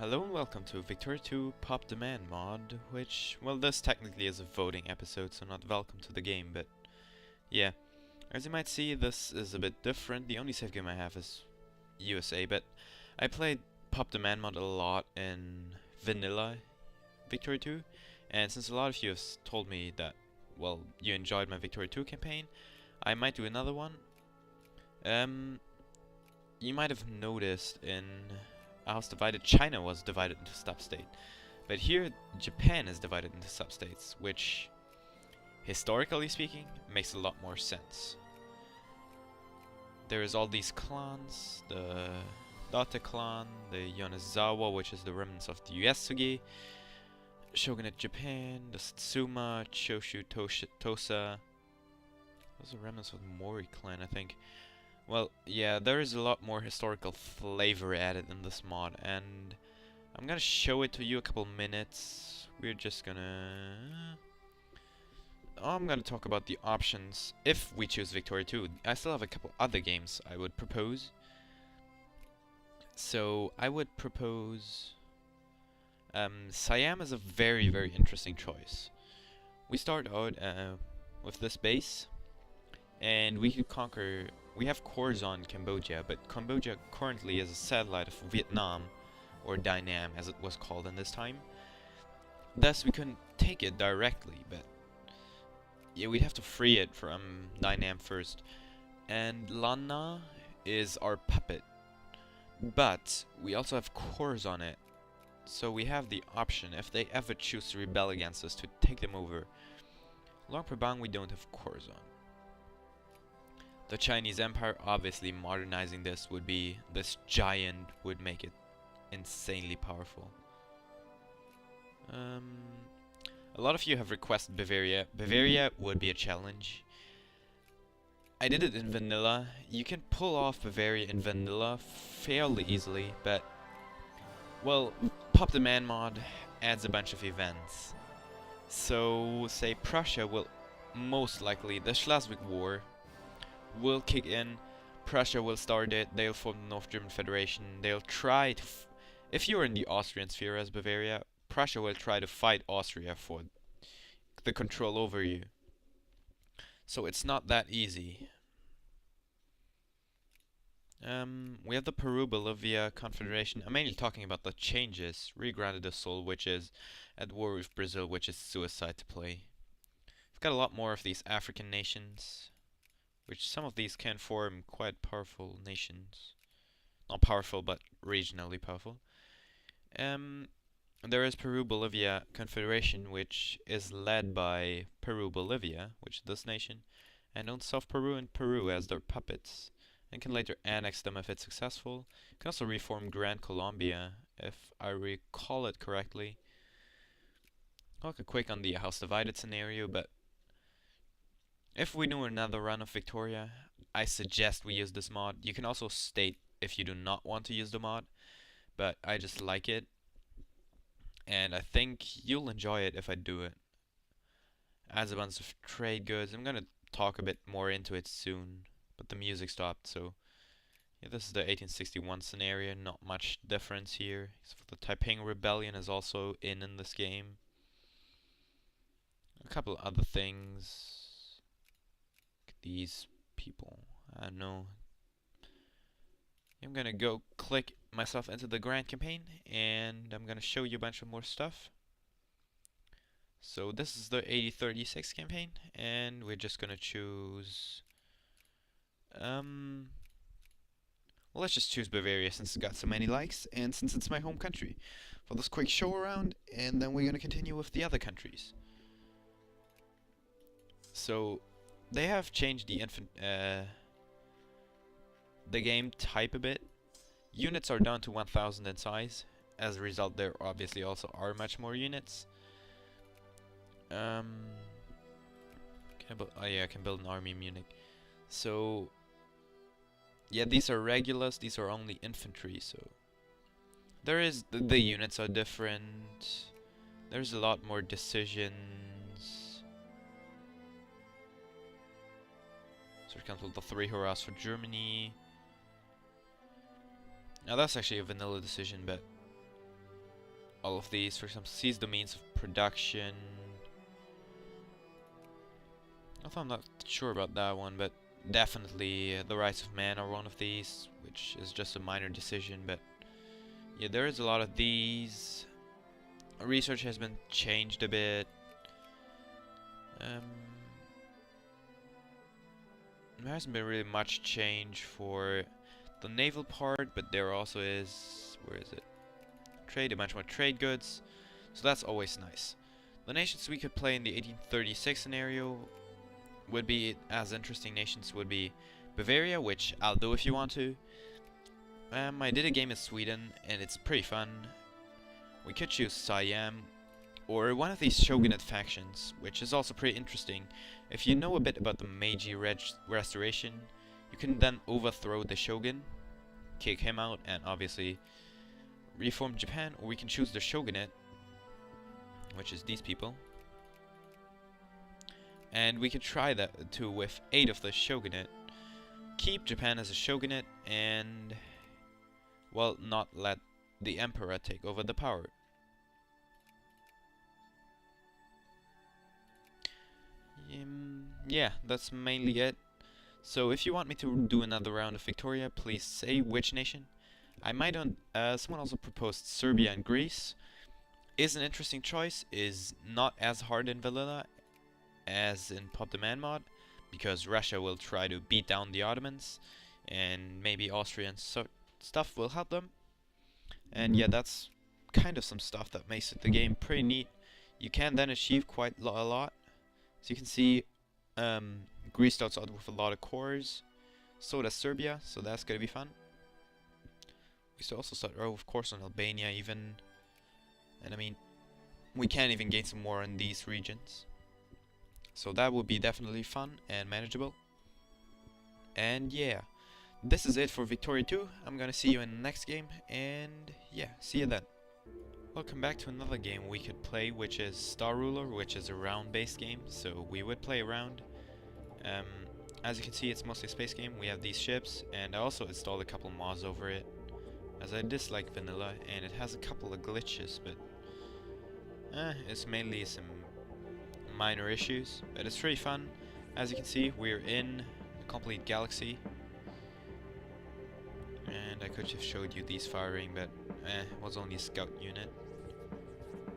Hello and welcome to Victoria 2 Pop Demand mod, which, well, this technically is a voting episode, so not welcome to the game, but yeah. As you might see, this is a bit different. The only save game I have is USA, but I played Pop Demand mod a lot in vanilla Victoria 2, and since a lot of you have told me that, well, you enjoyed my Victoria 2 campaign, I might do another one. You might have noticed in A House Divided, China was divided into sub-state. But here, Japan is divided into sub-states, which, historically speaking, makes a lot more sense. There is all these clans, the Date clan, the Yonezawa, which is the remnants of the Uesugi, Shogunate Japan, the Satsuma, Choshu Tosa. Those are remnants of the Mori clan, I think. Well, yeah, there is a lot more historical flavor added in this mod, and I'm gonna show it to you a couple minutes. We're just gonna... I'm gonna talk about the options if we choose Victoria 2. I still have a couple other games I would propose. So, I would propose... Siam is a very, very interesting choice. We start out with this base, and we could conquer... We have Corzon, Cambodia, but Cambodia currently is a satellite of Vietnam, or Da Nang as it was called in this time. Thus we couldn't take it directly, but yeah, we'd have to free it from Da Nang first. And Lan Na is our puppet, but we also have cores on it, so we have the option, if they ever choose to rebel against us, to take them over. Luang Prabang we don't have cores on. The Chinese Empire, obviously modernizing this would be, this giant would make it insanely powerful. A lot of you have requested Bavaria. Bavaria would be a challenge. I did it in vanilla. You can pull off Bavaria in vanilla fairly easily, but, well, Pop Demand mod adds a bunch of events. So, say Prussia will most likely, the Schleswig War will kick in, Prussia will start it, they'll form the North German Federation, they'll try to... if you're in the Austrian sphere as Bavaria, Prussia will try to fight Austria for the control over you. So it's not that easy. We have the Peru-Bolivia Confederation. I'm mainly talking about the changes. Rio Grande do Sul, which is at war with Brazil, which is suicide to play. We've got a lot more of these African nations, which some of these can form quite powerful nations. Not powerful, but regionally powerful. There is Peru-Bolivia Confederation, which is led by Peru-Bolivia, which is this nation, and owns South Peru and Peru as their puppets, and can later annex them if it's successful. Can also reform Gran Colombia, if I recall it correctly. I'll look quick on the House Divided scenario, but if we do another run of Victoria, I suggest we use this mod. You can also state if you do not want to use the mod, but I just like it, and I think you'll enjoy it if I do it. Adds a bunch of trade goods. I'm gonna talk a bit more into it soon, but the music stopped, so yeah, this is the 1861 scenario. Not much difference here, except for the Taiping Rebellion is also in this game. A couple other things. These people, I don't know. I'm gonna go click myself into the Grand campaign, and I'm gonna show you a bunch of more stuff. So this is the 8036 campaign, and we're just gonna choose well, let's just choose Bavaria since it's got so many likes, and since it's my home country, for this quick show around, and then we're gonna continue with the other countries. So they have changed the game type a bit. Units are down to 1000 in size. As a result, there obviously also are much more units. Can I build? Oh yeah, I can build an army in Munich. So yeah, these are regulars. These are only infantry. So there is the units are different. There's a lot more decisions. So we cancel the 3 hurrahs for Germany. Now that's actually a vanilla decision, but all of these. For example, seize the means of production. Although I'm not sure about that one, but definitely the rights of man are one of these, which is just a minor decision, but yeah, there is a lot of these. Research has been changed a bit. There hasn't been really much change for the naval part, but there also is, where is it? Trade, a bunch more trade goods, so that's always nice. The nations we could play in the 1836 scenario would be, as interesting nations would be Bavaria, which I'll do if you want to. I did a game in Sweden, and it's pretty fun. We could choose Siam, or one of these shogunate factions, which is also pretty interesting. If you know a bit about the Meiji Restoration, you can then overthrow the shogun, kick him out, and obviously reform Japan, or we can choose the shogunate, which is these people. And we could try that too with 8 of the shogunate. Keep Japan as a shogunate and, well, not let the emperor take over the power. Yeah, that's mainly it. So if you want me to do another round of Victoria, please say which nation. I might on. Someone also proposed Serbia and Greece. Is an interesting choice. Is not as hard in vanilla as in Pop Demand mod, because Russia will try to beat down the Ottomans, and maybe Austria and stuff will help them. And yeah, that's kind of some stuff that makes the game pretty neat. You can then achieve quite a lot. So you can see Greece starts out with a lot of cores, so does Serbia, so that's gonna be fun. We still also start out, of course, on Albania even, and I mean, we can even gain some more in these regions. So that would be definitely fun and manageable. And yeah, this is it for Victoria 2. I'm gonna see you in the next game, and yeah, see you then. Welcome back to another game we could play, which is Star Ruler, which is a round-based game, so we would play around. As you can see, it's mostly a space game. We have these ships, and I also installed a couple mods over it, as I dislike vanilla, and it has a couple of glitches, but it's mainly some minor issues, but it's really fun. As you can see, we're in a complete galaxy, and I could have showed you these firing, but it was only a scout unit.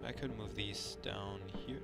I could move these down here.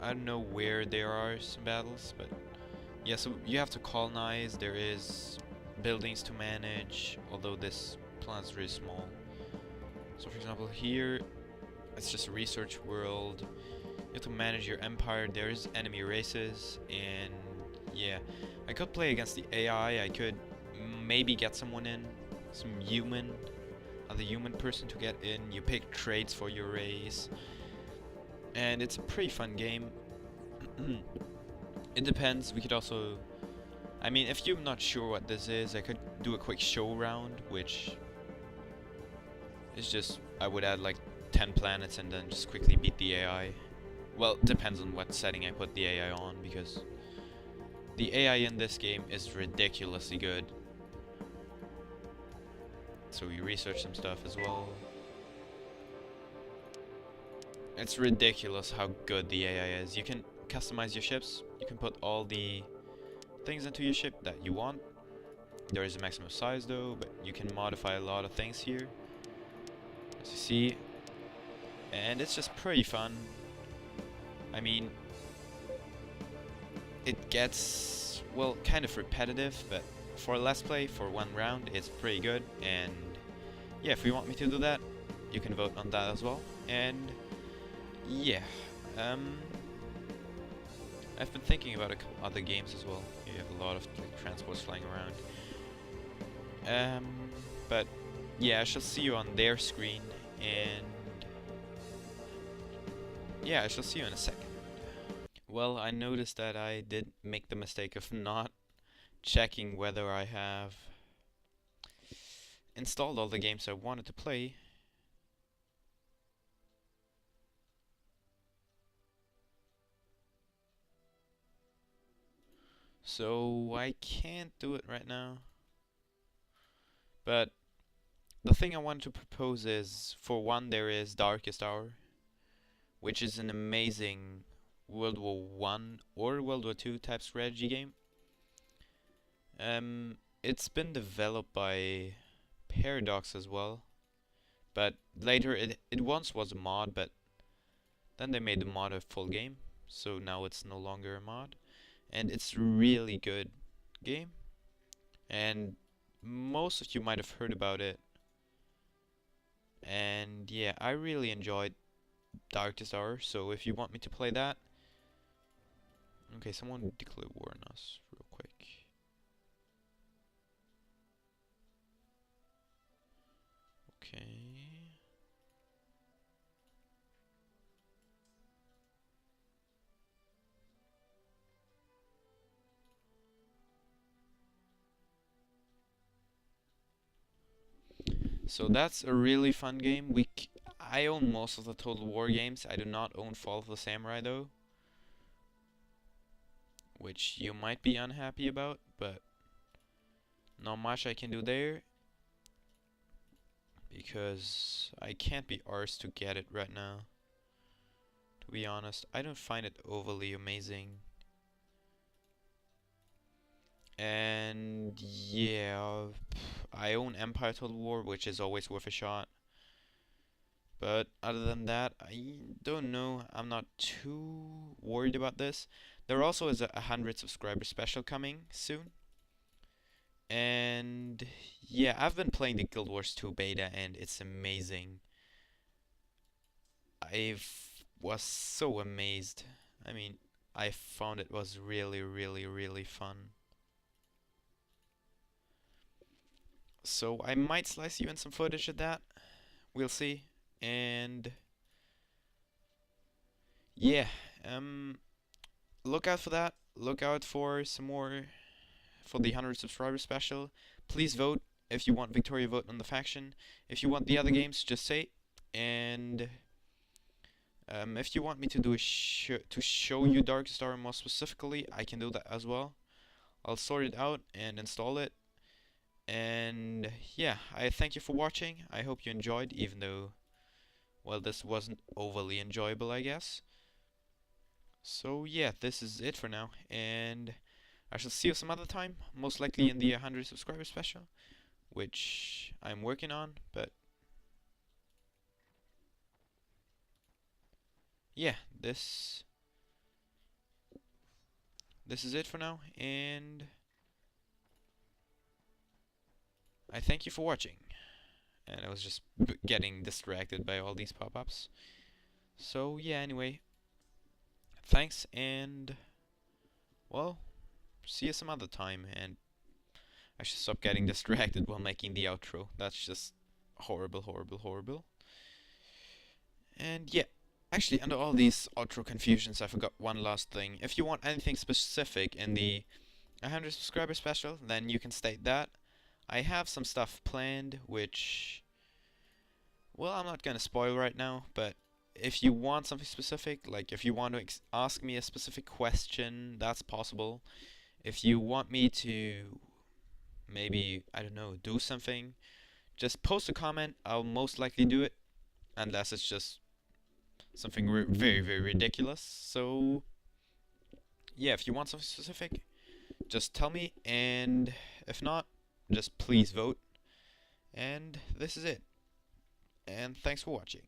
I don't know where there are some battles, but yeah, so you have to colonize. There is buildings to manage, although this planet is really small. So for example, here it's just a research world. You have to manage your empire. There's enemy races, and yeah, I could play against the AI. I could maybe get someone in, some other human person to get in. You pick traits for your race, and it's a pretty fun game. It depends. We could also, I mean, if you're not sure what this is, I could do a quick show round, which is just, I would add like 10 planets and then just quickly beat the AI. Well, it depends on what setting I put the AI on, because the AI in this game is ridiculously good. So we research some stuff as well. It's ridiculous how good the AI is. You can customize your ships. You can put all the things into your ship that you want. There is a maximum size though, but you can modify a lot of things here, as you see. And it's just pretty fun. I mean, it gets, well, kind of repetitive, but for a Let's Play, for one round, it's pretty good. And yeah, if you want me to do that, you can vote on that as well. And yeah, I've been thinking about a couple other games as well. You have a lot of like, transports flying around. But yeah, I shall see you on their screen, and yeah, I shall see you in a second. Well, I noticed that I did make the mistake of not checking whether I have installed all the games I wanted to play. So I can't do it right now. But the thing I want to propose is, for one, there is Darkest Hour, which is an amazing World War One or World War Two type strategy game. It's been developed by Paradox as well, but later it once was a mod, but then they made the mod a full game, so now it's no longer a mod, and it's a really good game, and most of you might have heard about it. And yeah, I really enjoyed Darkest Hour, so if you want me to play that... Okay, someone declared war on us real quick. Okay. So that's a really fun game. I own most of the Total War games. I do not own Fall of the Samurai though, which you might be unhappy about, but not much I can do there because I can't be arsed to get it right now. To be honest, I don't find it overly amazing. And yeah, I own Empire Total War, which is always worth a shot. But other than that, I don't know. I'm not too worried about this. There also is a 100 subscriber special coming soon. And yeah, I've been playing the Guild Wars 2 beta and it's amazing. I was so amazed. I mean, I found it was really, really, really fun. So I might slice you in some footage of that. We'll see. And yeah, look out for that. Look out for some more for the 100 subscriber special. Please vote if you want Victoria Vote on the faction. If you want the other games, just say. And if you want me to do a to show you Darkest Hour more specifically, I can do that as well. I'll sort it out and install it. And yeah, I thank you for watching. I hope you enjoyed, even though, well, this wasn't overly enjoyable, I guess. So yeah, this is it for now, and I shall see you some other time, most likely in the 100 subscriber special, which I'm working on, but yeah, this is it for now, and I thank you for watching. And I was just getting distracted by all these pop-ups. So yeah, anyway, thanks, and well, see you some other time. And I should stop getting distracted while making the outro. That's just horrible, horrible, horrible. And yeah, actually, under all these outro confusions, I forgot one last thing. If you want anything specific in the 100 subscriber special, then you can state that. I have some stuff planned, which, well, I'm not gonna spoil right now, but if you want something specific, like if you want to ask me a specific question, that's possible. If you want me to maybe, I don't know, do something, just post a comment. I'll most likely do it, unless it's just something very, very ridiculous. So yeah, if you want something specific, just tell me, and if not, just please vote. And this is it. And thanks for watching.